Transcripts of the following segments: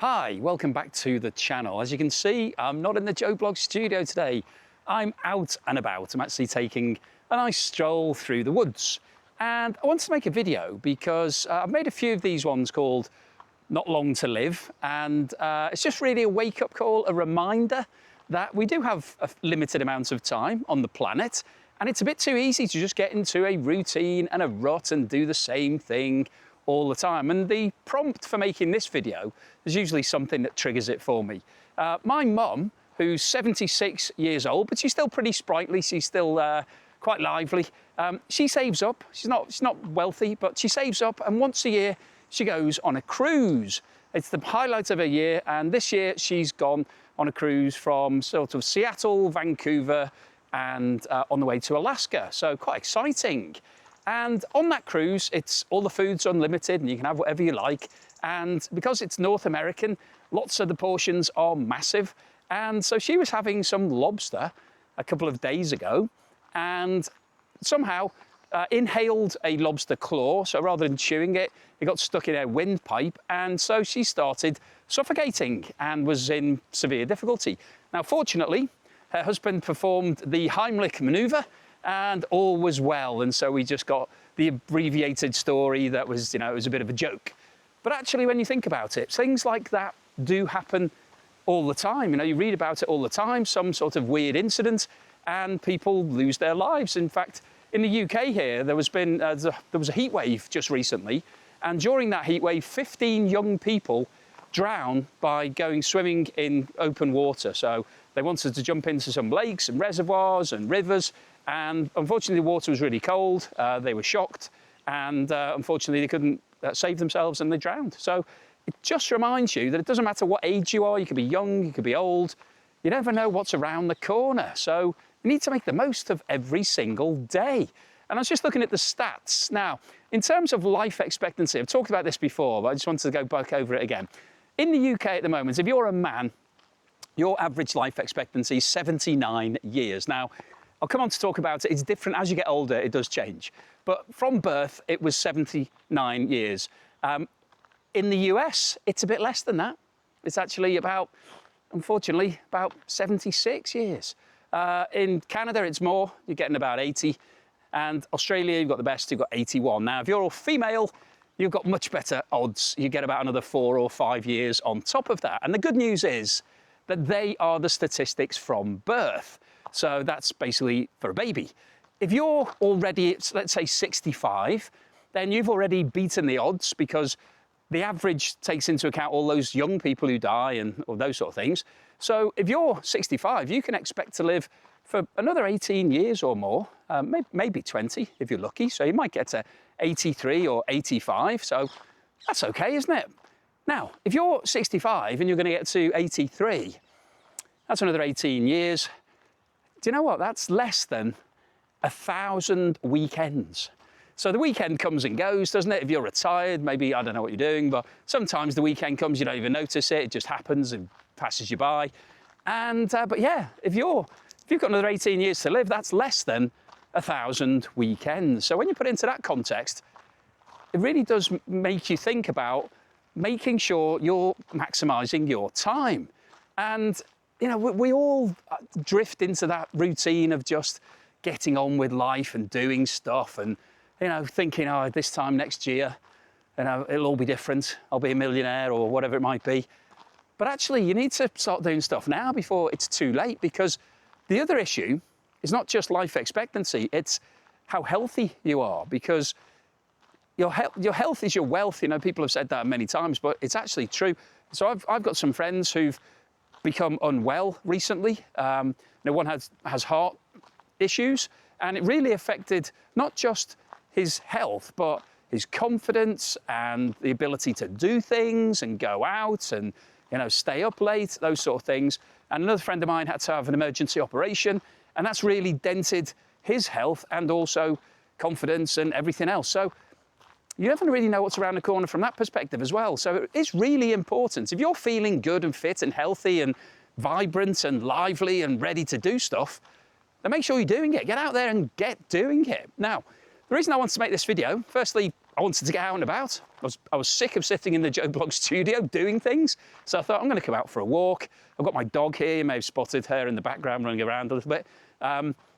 Hi, welcome back to the channel. As you can see, I'm not in the Joe Blog studio today. I'm out and about. I'm actually taking a nice stroll through the woods. And I wanted to make a video because I've made a few of these ones called Not Long to Live. And it's just really a wake-up call, a reminder that we do have a limited amount of time on the planet. And it's a bit too easy to just get into a routine and a rut and do the same thing all the time. And the prompt for making this video is usually something that triggers it for me. My mum, who's 76 years old, but she's still pretty sprightly, she's still quite lively. She saves up. She's not wealthy, but she saves up, and once a year she goes on a cruise. It's the highlight of her year, and this year she's gone on a cruise from sort of Seattle, Vancouver, and on the way to Alaska. So quite exciting. And on that cruise, all the food's unlimited and you can have whatever you like. And because it's North American, lots of the portions are massive. And so she was having some lobster a couple of days ago and somehow inhaled a lobster claw. So rather than chewing it, it got stuck in her windpipe. And so she started suffocating and was in severe difficulty. Now, fortunately, her husband performed the Heimlich maneuver and all was well. And so we just got the abbreviated story that was, it was a bit of a joke. But actually, when you think about it, things like that do happen all the time. You read about it all the time, some sort of weird incident, and people lose their lives. In fact, in the UK here, there was a heat wave just recently. And during that heat wave, 15 young people drowned by going swimming in open water. So they wanted to jump into some lakes and reservoirs and rivers. And unfortunately, the water was really cold. They were shocked. And unfortunately, they couldn't save themselves and they drowned. So it just reminds you that it doesn't matter what age you are. You could be young, you could be old. You never know what's around the corner. So you need to make the most of every single day. And I was just looking at the stats. Now, in terms of life expectancy, I've talked about this before, but I just wanted to go back over it again. In the UK at the moment, if you're a man, your average life expectancy is 79 years. Now, I'll come on to talk about it. It's different as you get older, it does change. But from birth, it was 79 years. In the US, it's a bit less than that. It's actually unfortunately, about 76 years. In Canada, it's more. You're getting about 80. And Australia, you've got the best, you've got 81. Now, if you're a female, you've got much better odds. You get about another 4 or 5 years on top of that. And the good news is that they are the statistics from birth. So that's basically for a baby. If you're already, let's say 65, then you've already beaten the odds because the average takes into account all those young people who die and all those sort of things. So if you're 65, you can expect to live for another 18 years or more, maybe 20 if you're lucky. So you might get to 83 or 85. So that's okay, isn't it? Now, if you're 65 and you're going to get to 83, that's another 18 years. Do you know what? That's less than 1,000 weekends. So the weekend comes and goes, doesn't it? If you're retired, maybe, I don't know what you're doing, but sometimes the weekend comes, you don't even notice it. It just happens and passes you by. And, but yeah, if you've got another 18 years to live, that's less than 1,000 weekends. So when you put it into that context, it really does make you think about making sure you're maximising your time. And we all drift into that routine of just getting on with life and doing stuff and, thinking, oh, this time next year, it'll all be different. I'll be a millionaire or whatever it might be. But actually, you need to start doing stuff now before it's too late, because the other issue is not just life expectancy, it's how healthy you are, because your health is your wealth. People have said that many times, but it's actually true. So I've got some friends who've become unwell recently. One has heart issues, and it really affected not just his health, but his confidence and the ability to do things and go out and stay up late, those sort of things. And another friend of mine had to have an emergency operation, and that's really dented his health and also confidence and everything else. So you never really know what's around the corner from that perspective as well. So it's really important. If you're feeling good and fit and healthy and vibrant and lively and ready to do stuff, then make sure you're doing it. Get out there and get doing it. Now, the reason I wanted to make this video, firstly, I wanted to get out and about. I was sick of sitting in the Joe Blog studio doing things. So I thought, I'm going to come out for a walk. I've got my dog here. You may have spotted her in the background running around a little bit.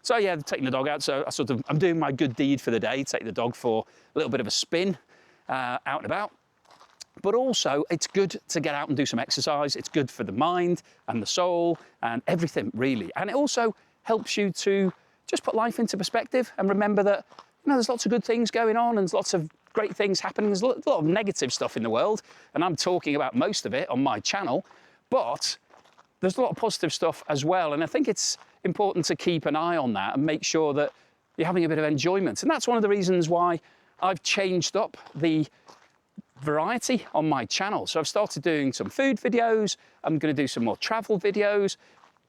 So yeah, taking the dog out. So I'm doing my good deed for the day, take the dog for a little bit of a spin out and about. But also, it's good to get out and do some exercise. It's good for the mind and the soul and everything, really. And it also helps you to just put life into perspective and remember that, you know, there's lots of good things going on and there's lots of great things happening. There's a lot of negative stuff in the world, and I'm talking about most of it on my channel, but there's a lot of positive stuff as well. And I think it's important to keep an eye on that and make sure that you're having a bit of enjoyment. And that's one of the reasons why I've changed up the variety on my channel. So I've started doing some food videos. I'm going to do some more travel videos,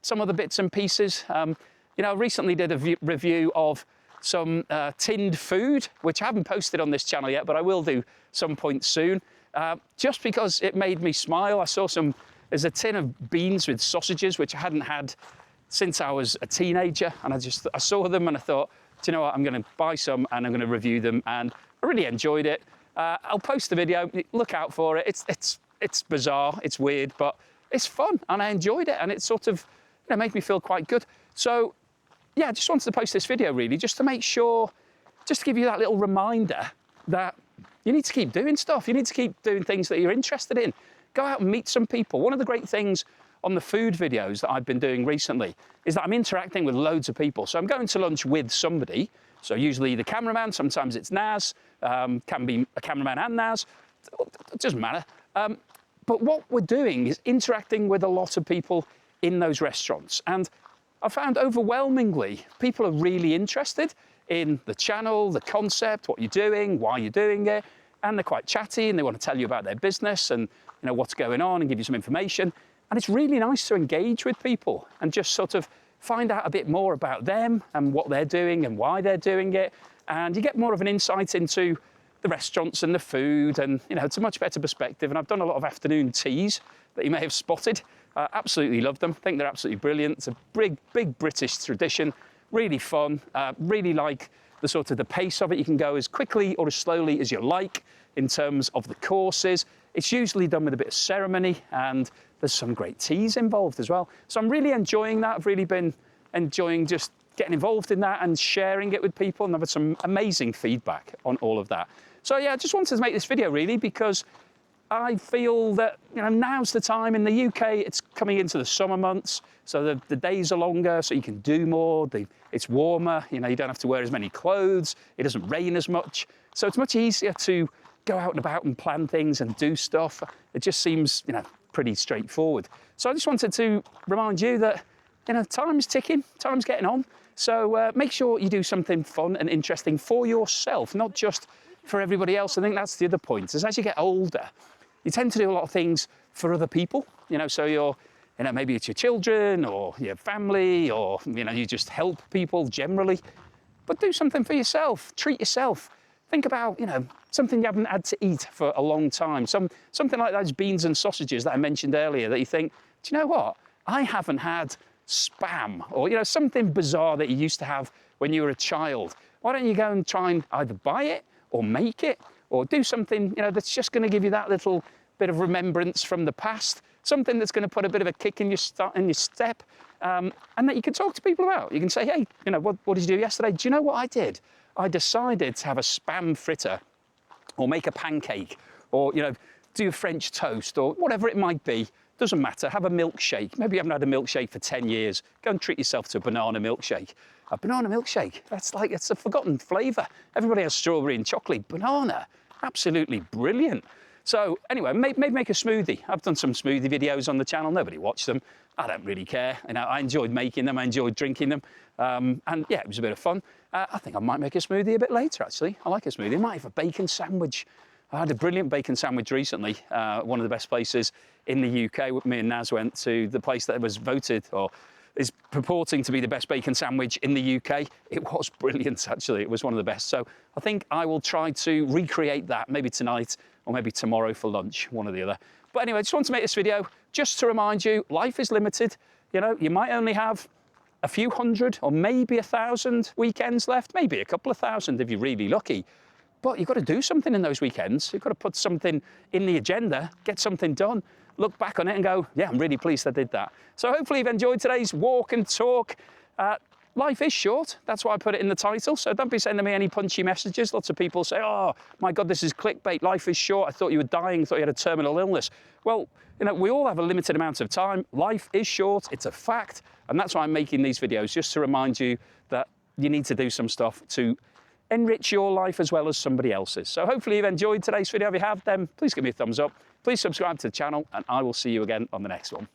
some other bits and pieces. You know, I recently did a review of some tinned food, which I haven't posted on this channel yet, but I will do some point soon, just because it made me smile. I saw there's a tin of beans with sausages, which I hadn't had since I was a teenager, and I saw them and I thought, do you know what, I'm going to buy some and I'm going to review them, and I really enjoyed it. I'll post the video, look out for it. It's bizarre, it's weird, but it's fun, and I enjoyed it, and it sort of, you know, made me feel quite good. So yeah, I just wanted to post this video really, just to make sure, just to give you that little reminder that you need to keep doing stuff. You need to keep doing things that you're interested in. Go out and meet some people. One of the great things on the food videos that I've been doing recently is that I'm interacting with loads of people. So I'm going to lunch with somebody. So usually the cameraman, sometimes it's Naz, can be a cameraman and Naz, it doesn't matter. But what we're doing is interacting with a lot of people in those restaurants. And I found overwhelmingly people are really interested in the channel, the concept, what you're doing, why you're doing it, and they're quite chatty and they want to tell you about their business and, you know, what's going on and give you some information. And it's really nice to engage with people and just sort of find out a bit more about them and what they're doing and why they're doing it. And you get more of an insight into the restaurants and the food, and, you know, it's a much better perspective. And I've done a lot of afternoon teas that you may have spotted. Absolutely love them. I think they're absolutely brilliant. It's a big British tradition, really fun. Really like the sort of the pace of it. You can go as quickly or as slowly as you like in terms of the courses. It's usually done with a bit of ceremony, and there's some great teas involved as well. So I'm really enjoying that. I've really been enjoying just getting involved in that and sharing it with people, and I've had some amazing feedback on all of that. So yeah, I just wanted to make this video really because I feel that, you know, now's the time. In the UK, it's coming into the summer months, so the days are longer, so you can do more. It's warmer, you know, you don't have to wear as many clothes, it doesn't rain as much, so it's much easier to go out and about and plan things and do stuff. It just seems, you know, pretty straightforward. So I just wanted to remind you that, you know, time's ticking, time's getting on, so make sure you do something fun and interesting for yourself, not just for everybody else. I think that's the other point, is as you get older, you tend to do a lot of things for other people, you know, so you know, maybe it's your children or your family, or, you know, you just help people generally, but do something for yourself, treat yourself. Think about, you know, something you haven't had to eat for a long time, something like those beans and sausages that I mentioned earlier that you think, do you know what, I haven't had Spam, or, you know, something bizarre that you used to have when you were a child. Why don't you go and try and either buy it or make it, or do something, you know, that's just going to give you that little bit of remembrance from the past, something that's going to put a bit of a kick in your step, and that you can talk to people about. You can say, hey, you know, what did you do yesterday? Do you know what I did? I decided to have a Spam fritter, or make a pancake, or, you know, do a French toast, or whatever it might be. Doesn't matter. Have a milkshake. Maybe you haven't had a milkshake for 10 years. Go and treat yourself to a banana milkshake. A banana milkshake, that's like, it's a forgotten flavour. Everybody has strawberry and chocolate. Banana, absolutely brilliant. So anyway, maybe make a smoothie. I've done some smoothie videos on the channel. Nobody watched them. I don't really care. You know, I enjoyed making them. I enjoyed drinking them. And yeah, it was a bit of fun. I think I might make a smoothie a bit later, actually. I like a smoothie. I might have a bacon sandwich. I had a brilliant bacon sandwich recently. One of the best places in the UK. Me and Naz went to the place that was voted, or is purporting to be the best bacon sandwich in the UK. It was brilliant, actually. It was one of the best. So I think I will try to recreate that maybe tonight or maybe tomorrow for lunch, one or the other. But anyway, I just want to make this video just to remind you, life is limited. You know, you might only have a few hundred or maybe 1,000 weekends left, maybe a couple of thousand if you're really lucky. But you've got to do something in those weekends. You've got to put something in the agenda, get something done, look back on it and go, yeah, I'm really pleased I did that. So hopefully you've enjoyed today's walk and talk. Life is short. That's why I put it in the title. So don't be sending me any punchy messages. Lots of people say, oh, my God, this is clickbait. Life is short. I thought you were dying. I thought you had a terminal illness. Well, you know, we all have a limited amount of time. Life is short. It's a fact. And that's why I'm making these videos, just to remind you that you need to do some stuff to enrich your life as well as somebody else's. So hopefully you've enjoyed today's video. If you have, then please give me a thumbs up. Please subscribe to the channel, and I will see you again on the next one.